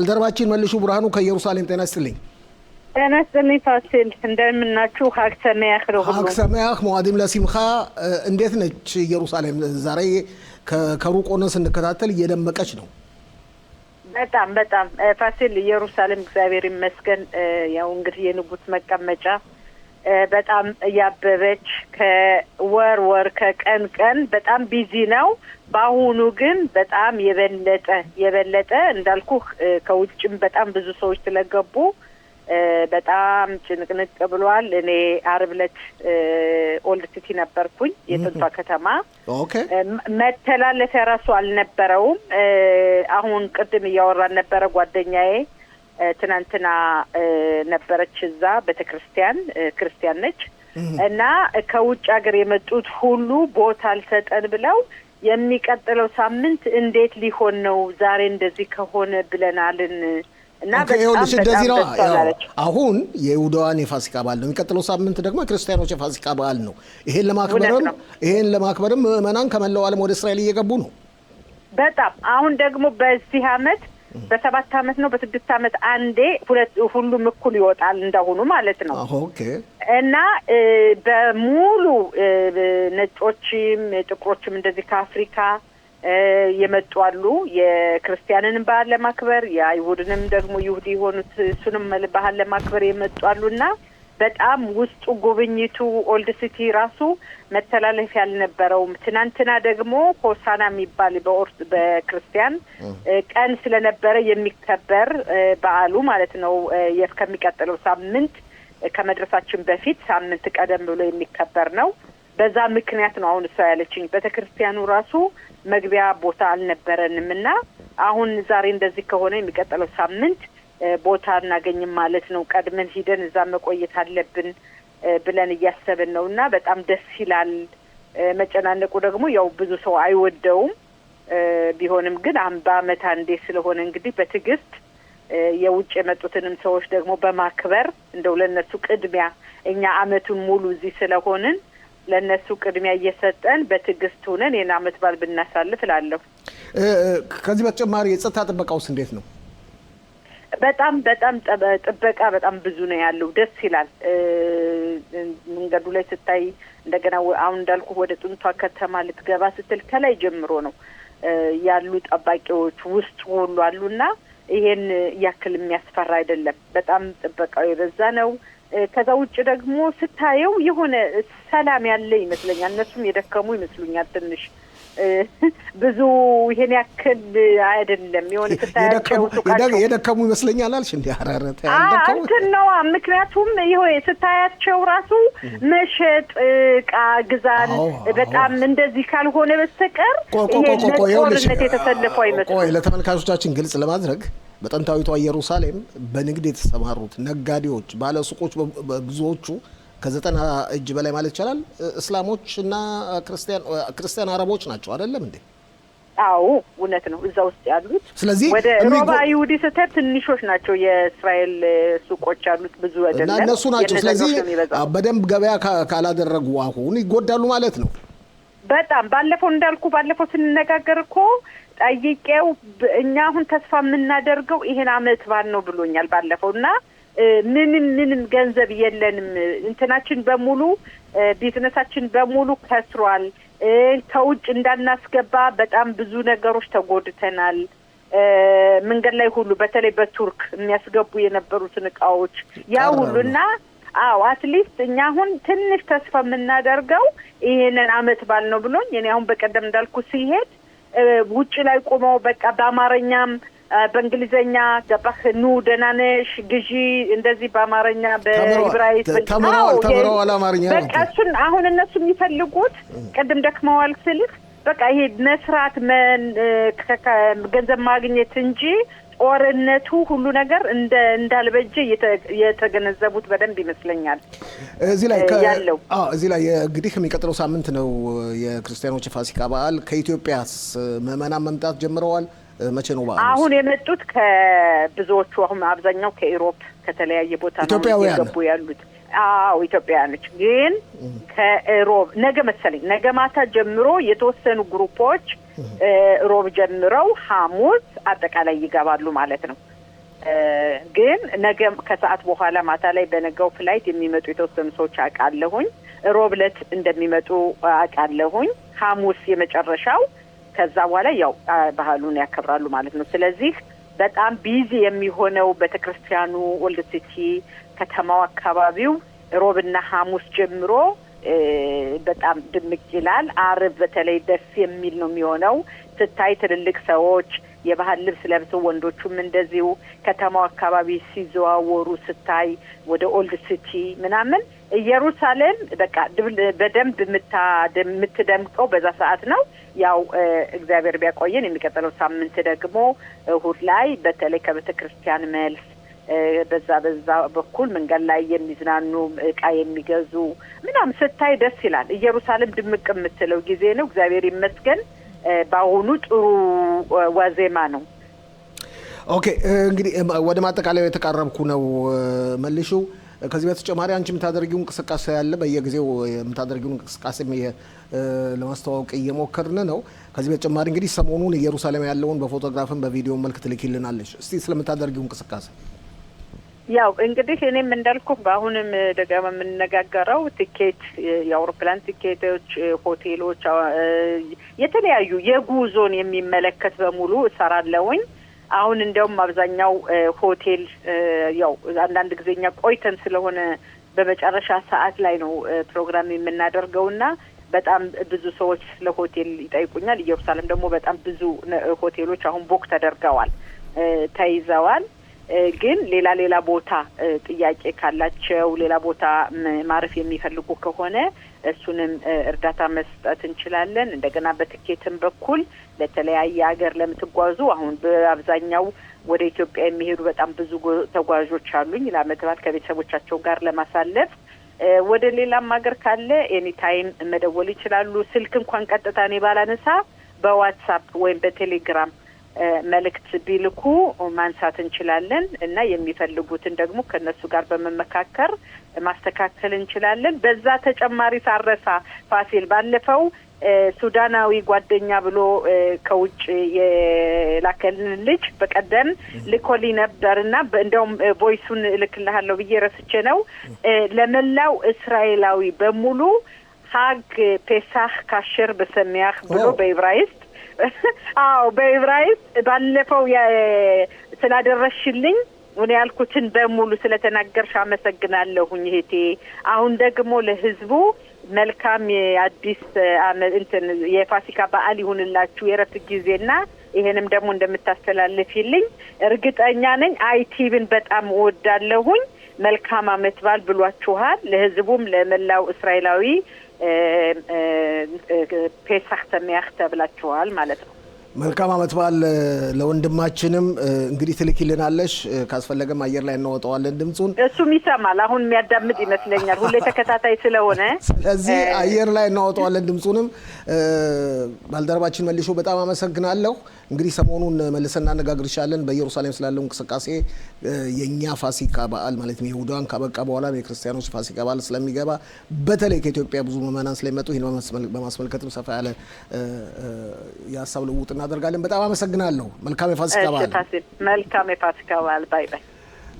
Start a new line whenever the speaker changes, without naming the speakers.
አልደረባችን መልሹ ብርሃኑ ከኢየሩሳሌም ጤና ይስጥልኝ።
ጤና ይስጥልኝ ፋሲል፣ እንደምናችሁ? ሀግ ሰማያህ ነው ሁሉ
ሀግ ሰማያህ ሙአዲም ለሲምኻ። እንዴት ነች ኢየሩሳሌም? ዛሬ ከሩቅ ሆነን ስንከታተል እየደመቀች ነው።
በጣም ፋሲል፣ ኢየሩሳሌም እግዚአብሔር ይመስገን። ያው እንግዲህ የንጉስ መቀመጫ በጣም ያበበች ከወር ከቀን በጣም ቢዚ ነው። በአሁኑ ግን በጣም የበለጠ እንዳልኩ ከውጭም በጣም ብዙ ሰዎች ስለገቡ በጣም ጭንቅንቅ ብሏል። እኔ ዓርብ ዕለት ኦልድ ሲቲ ነበርኩኝ፣ የጥንቷ ከተማ። መተላለፊያ ራሱ አልነበረውም። አሁን ቅድም እያወራን ነበረ ጓደኛዬ ትናንትና ነበረች እዛ ቤተክርስቲያን፣ ክርስቲያን ነች እና ከውጭ ሀገር የመጡት ሁሉ ቦታ አልሰጠን ብለው የሚቀጥለው ሳምንት እንዴት ሊሆን ነው ዛሬ እንደዚህ ከሆነ ብለናልን እና
እንደዚህ ነው። አሁን የይሁዳውያን የፋሲካ በዓል ነው፣ የሚቀጥለው ሳምንት ደግሞ የክርስቲያኖች የፋሲካ በዓል ነው። ይሄን ለማክበርም ምዕመናን ከመላው ዓለም ወደ እስራኤል እየገቡ ነው።
በጣም አሁን ደግሞ በዚህ አመት በ7 አመት ነው በ6 አመት አንዴ ሁሉም እኩል ይወጣል እንዳሁኑ ማለት ነው። እና በሙሉ ነጮችም ጥቁሮችም እንደዚህ ከአፍሪካ የመጡ አሉ። የክርስቲያንንም በዓል ለማክበር የአይሁድንም ደግሞ ይሁዲ የሆኑት እሱንም በዓል ለማክበር የመጡ አሉና በጣም ውስጡ ጉብኝቱ ኦልድ ሲቲ ራሱ መተላለፍ ያልነበረውም። ትናንትና ደግሞ ሆሳና የሚባል በክርስቲያን ቀን ስለነበረ የሚከበር በዓሉ ማለት ነው። ከሚቀጥለው ሳምንት ከመድረሳችን በፊት ሳምንት ቀደም ብሎ የሚከበር ነው። በዛ ምክንያት ነው አሁን እሷ ያለችኝ ቤተክርስቲያኑ ራሱ መግቢያ ቦታ አልነበረንም እና አሁን ዛሬ እንደዚህ ከሆነ የሚቀጥለው ሳምንት ቦታ እናገኝም ማለት ነው። ቀድመን ሂደን እዛ መቆየት አለብን ብለን እያሰብን ነው እና በጣም ደስ ይላል። መጨናነቁ ደግሞ ያው ብዙ ሰው አይወደውም። ቢሆንም ግን በአመት አንዴ ስለሆነ እንግዲህ በትዕግስት የውጭ የመጡትንም ሰዎች ደግሞ በማክበር እንደው ለነሱ ቅድሚያ እኛ አመቱን ሙሉ እዚህ ስለሆንን ለነሱ ቅድሚያ እየሰጠን በትዕግስት ሆነን የና አመት በዓል ብናሳልፍ እላለሁ።
ከዚህ በተጨማሪ የጸጥታ ጥበቃውስ እንዴት ነው?
በጣም ጥበቃ በጣም ብዙ ነው ያለው። ደስ ይላል። መንገዱ ላይ ስታይ እንደገና አሁን እንዳልኩ ወደ ጥንቷ ከተማ ልትገባ ስትል ከላይ ጀምሮ ነው ያሉ ጠባቂዎች ውስጥ ሁሉ አሉና ይሄን ያክል የሚያስፈራ አይደለም። በጣም ጥበቃው የበዛ ነው። ከዛ ውጭ ደግሞ ስታየው የሆነ ሰላም ያለ ይመስለኛል። እነሱም የደከሙ ይመስሉኛል ትንሽ ብዙ ይሄን ያክል አይደለም። የሆነ ስታያቸው
የደከሙ ይመስለኛል አልሽ እንዴ? አራራታ
እንትን ነው። ምክንያቱም ይሄ ስታያቸው ራሱ መሸጥ ዕቃ ግዛን በጣም እንደዚህ ካልሆነ በስተቀር ጦርነት የተሰለፈው አይመስልም።
ቆይ ለተመልካቾቻችን ግልጽ ለማድረግ በጥንታዊቷ ኢየሩሳሌም በንግድ የተሰማሩት ነጋዴዎች፣ ባለሱቆች ብዙዎቹ ከ90 እጅ በላይ ማለት ይቻላል እስላሞች እና ክርስቲያን አረቦች ናቸው አይደለም እንዴ?
አዎ እውነት ነው እዛ ውስጥ ያሉት።
ስለዚህ
ወደ ሮባ ይሁዲ ስተት ትንሾች ናቸው የእስራኤል ሱቆች ያሉት ብዙ አይደለም
እና እነሱ ናቸው። ስለዚህ በደንብ ገበያ ካላደረጉ አሁን ይጎዳሉ ማለት ነው።
በጣም ባለፈው ስንነጋገር እኮ ጠይቄው እኛ አሁን ተስፋ የምናደርገው ይሄን አመት በዓል ነው ብሎኛል ባለፈውና ምንም ገንዘብ የለንም። እንትናችን በሙሉ ቢዝነሳችን በሙሉ ከስሯል። ከውጭ እንዳናስገባ በጣም ብዙ ነገሮች ተጎድተናል። መንገድ ላይ ሁሉ በተለይ በቱርክ የሚያስገቡ የነበሩትን እቃዎች ያ ሁሉና አትሊስት እኛ አሁን ትንሽ ተስፋ የምናደርገው ይሄንን አመት በዓል ነው ብሎኝ እኔ አሁን በቀደም እንዳልኩ ሲሄድ ውጭ ላይ ቆመው በቃ በአማርኛም በእንግሊዘኛ ገባህ ኑ ደህና ነሽ ግዢ እንደዚህ በአማርኛ በዕብራይስጥ
ተምረዋል አማርኛ።
በቃ እሱን አሁን እነሱ የሚፈልጉት ቅድም ደክመዋል ስልህ በቃ ይሄ መስራት ገንዘብ ማግኘት እንጂ ጦርነቱ ሁሉ ነገር እንዳልበጀ የተገነዘቡት በደንብ ይመስለኛል።
እዚህ ላይ እንግዲህ የሚቀጥለው ሳምንት ነው የክርስቲያኖች የፋሲካ በዓል። ከኢትዮጵያስ ምዕመናን መምጣት ጀምረዋል? መቼ ነው በዓሉ?
አሁን የመጡት ከብዙዎቹ አሁን አብዛኛው ከኢሮፕ ከተለያየ ቦታ ነው የገቡ ያሉት። ኢትዮጵያውያኖች ግን ከሮብ ነገ ማታ ጀምሮ የተወሰኑ ግሩፖች ሮብ ጀምረው ሐሙስ አጠቃላይ ይገባሉ ማለት ነው። ግን ነገ ከሰዓት በኋላ ማታ ላይ በነገው ፍላይት የሚመጡ የተወሰኑ ሰዎች አውቃለሁኝ። ሮብ ዕለት እንደሚመጡ አውቃለሁኝ። ሐሙስ የመጨረሻው። ከዛ በኋላ ያው ባህሉን ያከብራሉ ማለት ነው። ስለዚህ በጣም ቢዚ የሚሆነው ቤተክርስቲያኑ ኦልድ ሲቲ ከተማው አካባቢው ሮብና ሐሙስ ጀምሮ በጣም ድምቅ ይላል። ዓርብ በተለይ ደስ የሚል ነው የሚሆነው። ስታይ ትልልቅ ሰዎች የባህል ልብስ ለብሰው ወንዶቹም እንደዚሁ ከተማው አካባቢ ሲዘዋወሩ ስታይ ወደ ኦልድ ሲቲ ምናምን ኢየሩሳሌም በቃ በደንብ የምትደምቀው በዛ ሰዓት ነው። ያው እግዚአብሔር ቢያቆየን የሚቀጥለው ሳምንት ደግሞ እሁድ ላይ በተለይ ከቤተክርስቲያን መልስ በዛ በኩል መንገድ ላይ የሚዝናኑ እቃ የሚገዙ ምናምን ስታይ ደስ ይላል። ኢየሩሳሌም ድምቅ የምትለው ጊዜ ነው። እግዚአብሔር ይመስገን በአሁኑ ጥሩ ዋዜማ ነው።
ኦኬ እንግዲህ ወደ ማጠቃለያው የተቃረብኩ ነው መልሹ። ከዚህ በተጨማሪ አንቺ የምታደርጊው እንቅስቃሴ ያለ በየጊዜው የምታደርጊው እንቅስቃሴ ለማስተዋወቅ እየሞከርን ነው። ከዚህ በተጨማሪ እንግዲህ ሰሞኑን ኢየሩሳሌም ያለውን በፎቶግራፍም በቪዲዮ መልክ ትልኪልናለሽ። እስቲ ስለምታደርጊው እንቅስቃሴ።
ያው እንግዲህ እኔም እንዳልኩ በአሁንም ደጋማ የምንነጋገረው ቲኬት፣ የአውሮፕላን ቲኬቶች፣ ሆቴሎች፣ የተለያዩ የጉዞን የሚመለከት በሙሉ እሰራለሁኝ። አሁን እንደውም አብዛኛው ሆቴል ያው አንዳንድ ጊዜኛ ቆይተን ስለሆነ በመጨረሻ ሰዓት ላይ ነው ፕሮግራም የምናደርገውና በጣም ብዙ ሰዎች ለሆቴል ይጠይቁኛል። ኢየሩሳሌም ደግሞ በጣም ብዙ ሆቴሎች አሁን ቡክ ተደርገዋል፣ ተይዘዋል። ግን ሌላ ቦታ ጥያቄ ካላቸው ሌላ ቦታ ማረፍ የሚፈልጉ ከሆነ እሱንም እርዳታ መስጠት እንችላለን። እንደገና በትኬትም በኩል ለተለያየ ሀገር ለምትጓዙ አሁን በአብዛኛው ወደ ኢትዮጵያ የሚሄዱ በጣም ብዙ ተጓዦች አሉኝ ለዓመት በዓል ከቤተሰቦቻቸው ጋር ለማሳለፍ። ወደ ሌላም ሀገር ካለ ኤኒታይም መደወል ይችላሉ። ስልክ እንኳን ቀጥታ እኔ ባላነሳ በዋትስአፕ ወይም በቴሌግራም መልእክት ቢልኩ ማንሳት እንችላለን እና የሚፈልጉትን ደግሞ ከነሱ ጋር በመመካከር ማስተካከል እንችላለን። በዛ ተጨማሪ ሳረሳ ፋሲል ባለፈው ሱዳናዊ ጓደኛ ብሎ ከውጭ የላከልን ልጅ በቀደም ልኮልኝ ነበርና እንደውም ቮይሱን እልክልሃለሁ ብዬ ረስቼ ነው። ለመላው እስራኤላዊ በሙሉ ሀግ ፔሳህ ካሸር በሰሚያህ ብሎ በዕብራይስጥ አዎ በዕብራይስጥ ባለፈው ስላደረሽልኝ እኔ ያልኩትን በሙሉ ስለተናገርሽ አመሰግናለሁኝ እህቴ። አሁን ደግሞ ለህዝቡ መልካም የአዲስ አመት የፋሲካ በዓል ይሁንላችሁ የረፍት ጊዜና ይሄንም ደግሞ እንደምታስተላልፊልኝ እርግጠኛ ነኝ። አይቲቪን በጣም እወዳለሁኝ። መልካም አመት በዓል ብሏችኋል። ለህዝቡም ለመላው እስራኤላዊ ፔሳህ ሰሚያህ ተብላችኋል ማለት ነው።
መልካም አመት በዓል ለወንድማችንም እንግዲህ ትልኪልናለሽ። ካስፈለገም አየር ላይ እናወጣዋለን ድምጹን።
እሱም ይሰማል። አሁን የሚያዳምጥ ይመስለኛል ሁሌ ተከታታይ ስለሆነ።
ስለዚህ አየር ላይ እናወጣዋለን ድምጹንም። ባልደረባችን መልሾ በጣም አመሰግናለሁ። እንግዲህ ሰሞኑን መልሰን እናነጋግርሻለን በኢየሩሳሌም ስላለው እንቅስቃሴ። የኛ ፋሲካ በዓል ማለት ነው የይሁዳን ካበቃ በኋላ የክርስቲያኖች ፋሲካ በዓል ስለሚገባ በተለይ ከኢትዮጵያ ብዙ ምዕመናን ስለሚመጡ ይሄን በማስመልከትም ሰፋ ያለ የሀሳብ ልውውጥ እናደርጋለን። በጣም አመሰግናለሁ። መልካም የፋሲካ በዓል።
መልካም የፋሲካ በዓል። ባይ ባይ።